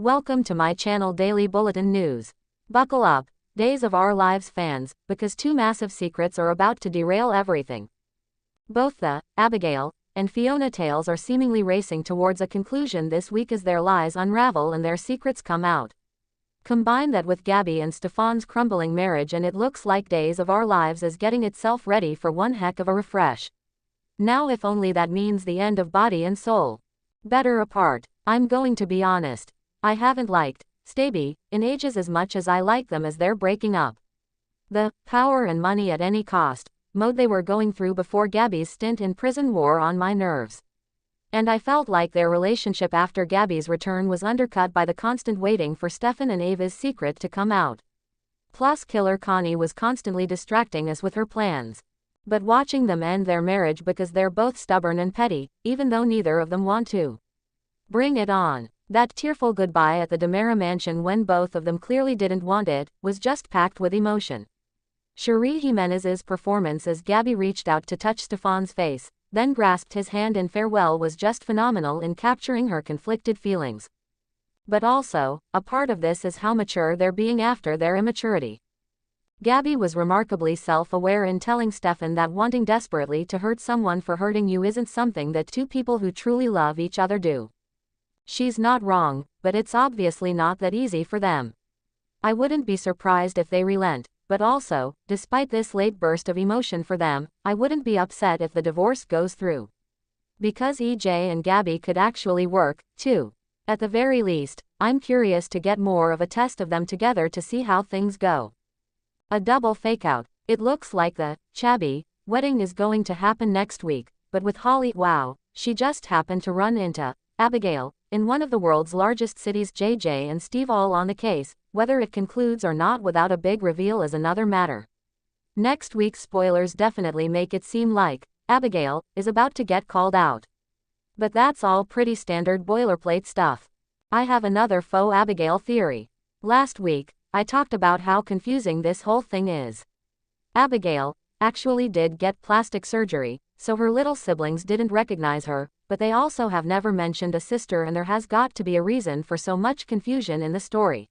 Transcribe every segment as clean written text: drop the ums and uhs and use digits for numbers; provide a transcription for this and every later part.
Welcome to my channel Daily Bulletin News. Buckle up, Days of Our Lives fans, because two massive secrets are about to derail everything. Both the Abigail and Fiona tales are seemingly racing towards a conclusion this week as their lies unravel and their secrets come out. Combine that with Gabby and Stefan's crumbling marriage and it looks like Days of Our Lives is getting itself ready for one heck of a refresh. Now if only that means the end of Body and Soul. Better apart. I'm going to be honest. I haven't liked Staby in ages as much as I like them as they're breaking up. The power and money at any cost mode they were going through before Gabby's stint in prison wore on my nerves. And I felt like their relationship after Gabby's return was undercut by the constant waiting for Stefan and Ava's secret to come out. Plus Killer Connie was constantly distracting us with her plans. But watching them end their marriage because they're both stubborn and petty, even though neither of them want to. Bring it on. That tearful goodbye at the Demera mansion when both of them clearly didn't want it, was just packed with emotion. Cherie Jimenez's performance as Gabby reached out to touch Stefan's face, then grasped his hand in farewell was just phenomenal in capturing her conflicted feelings. But also, a part of this is how mature they're being after their immaturity. Gabby was remarkably self-aware in telling Stefan that wanting desperately to hurt someone for hurting you isn't something that two people who truly love each other do. She's not wrong, but it's obviously not that easy for them. I wouldn't be surprised if they relent, but also, despite this late burst of emotion for them, I wouldn't be upset if the divorce goes through. Because EJ and Gabby could actually work, too. At the very least, I'm curious to get more of a test of them together to see how things go. A double fakeout. It looks like the Chabby wedding is going to happen next week, but with Holly, wow, she just happened to run into Abigail in one of the world's largest cities. JJ and Steve all on the case. Whether it concludes or not without a big reveal is another matter. Next week's spoilers definitely make it seem like Abigail is about to get called out. But that's all pretty standard boilerplate stuff. I have another faux Abigail theory. Last week, I talked about how confusing this whole thing is. Abigail actually did get plastic surgery, so her little siblings didn't recognize her, but they also have never mentioned a sister and there has got to be a reason for so much confusion in the story.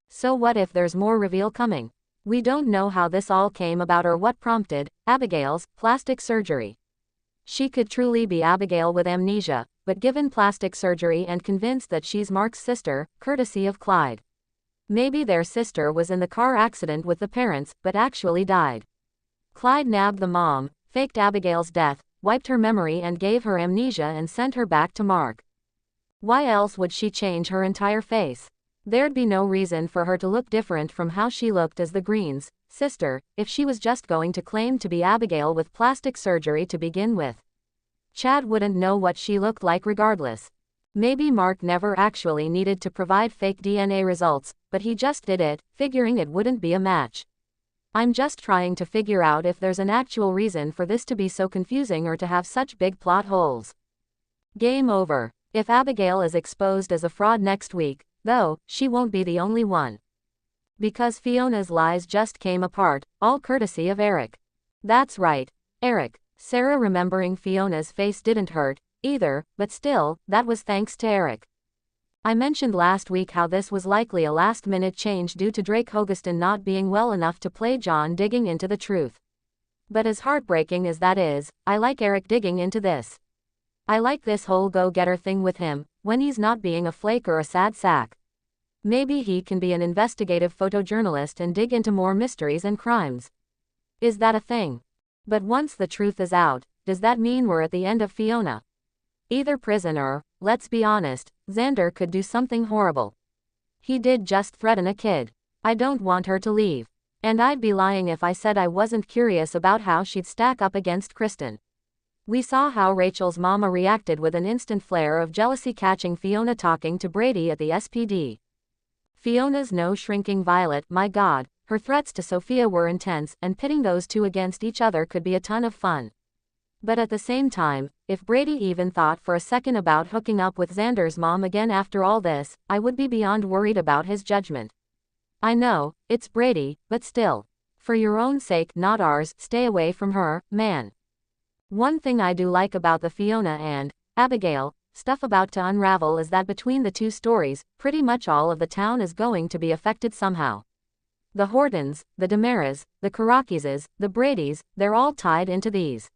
So what if there's more reveal coming? We don't know how this all came about or what prompted Abigail's plastic surgery. She could truly be Abigail with amnesia, but given plastic surgery and convinced that she's Mark's sister, courtesy of Clyde. Maybe their sister was in the car accident with the parents, but actually died. Clyde nabbed the mom, faked Abigail's death, wiped her memory and gave her amnesia and sent her back to Mark. Why else would she change her entire face? There'd be no reason for her to look different from how she looked as the Green's sister, if she was just going to claim to be Abigail with plastic surgery to begin with. Chad wouldn't know what she looked like regardless. Maybe Mark never actually needed to provide fake DNA results, but he just did it, figuring it wouldn't be a match. I'm just trying to figure out if there's an actual reason for this to be so confusing or to have such big plot holes. Game over. If Abigail is exposed as a fraud next week, though, she won't be the only one. Because Fiona's lies just came apart, all courtesy of Eric. That's right, Eric. Sarah remembering Fiona's face didn't hurt, either, but still, that was thanks to Eric. I mentioned last week how this was likely a last-minute change due to Drake Hogestyn not being well enough to play John digging into the truth. But as heartbreaking as that is, I like Eric digging into this. I like this whole go-getter thing with him, when he's not being a flake or a sad sack. Maybe he can be an investigative photojournalist and dig into more mysteries and crimes. Is that a thing? But once the truth is out, does that mean we're at the end of Fiona? Either prison or, let's be honest, Xander could do something horrible. He did just threaten a kid. I don't want her to leave. And I'd be lying if I said I wasn't curious about how she'd stack up against Kristen. We saw how Rachel's mama reacted with an instant flare of jealousy catching Fiona talking to Brady at the SPD. Fiona's no-shrinking Violet, my god, her threats to Sophia were intense, and pitting those two against each other could be a ton of fun. But at the same time, if Brady even thought for a second about hooking up with Xander's mom again after all this, I would be beyond worried about his judgment. I know, it's Brady, but still. For your own sake, not ours, stay away from her, man. One thing I do like about the Fiona and Abigail stuff about to unravel is that between the two stories, pretty much all of the town is going to be affected somehow. The Hortons, the Demaras, the Karakises, the Bradys, they're all tied into these.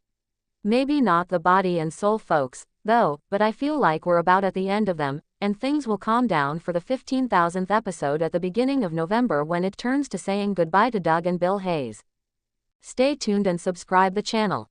Maybe not the body and soul folks, though, but I feel like we're about at the end of them, and things will calm down for the 15,000th episode at the beginning of November when it turns to saying goodbye to Doug and Bill Hayes. Stay tuned and subscribe the channel.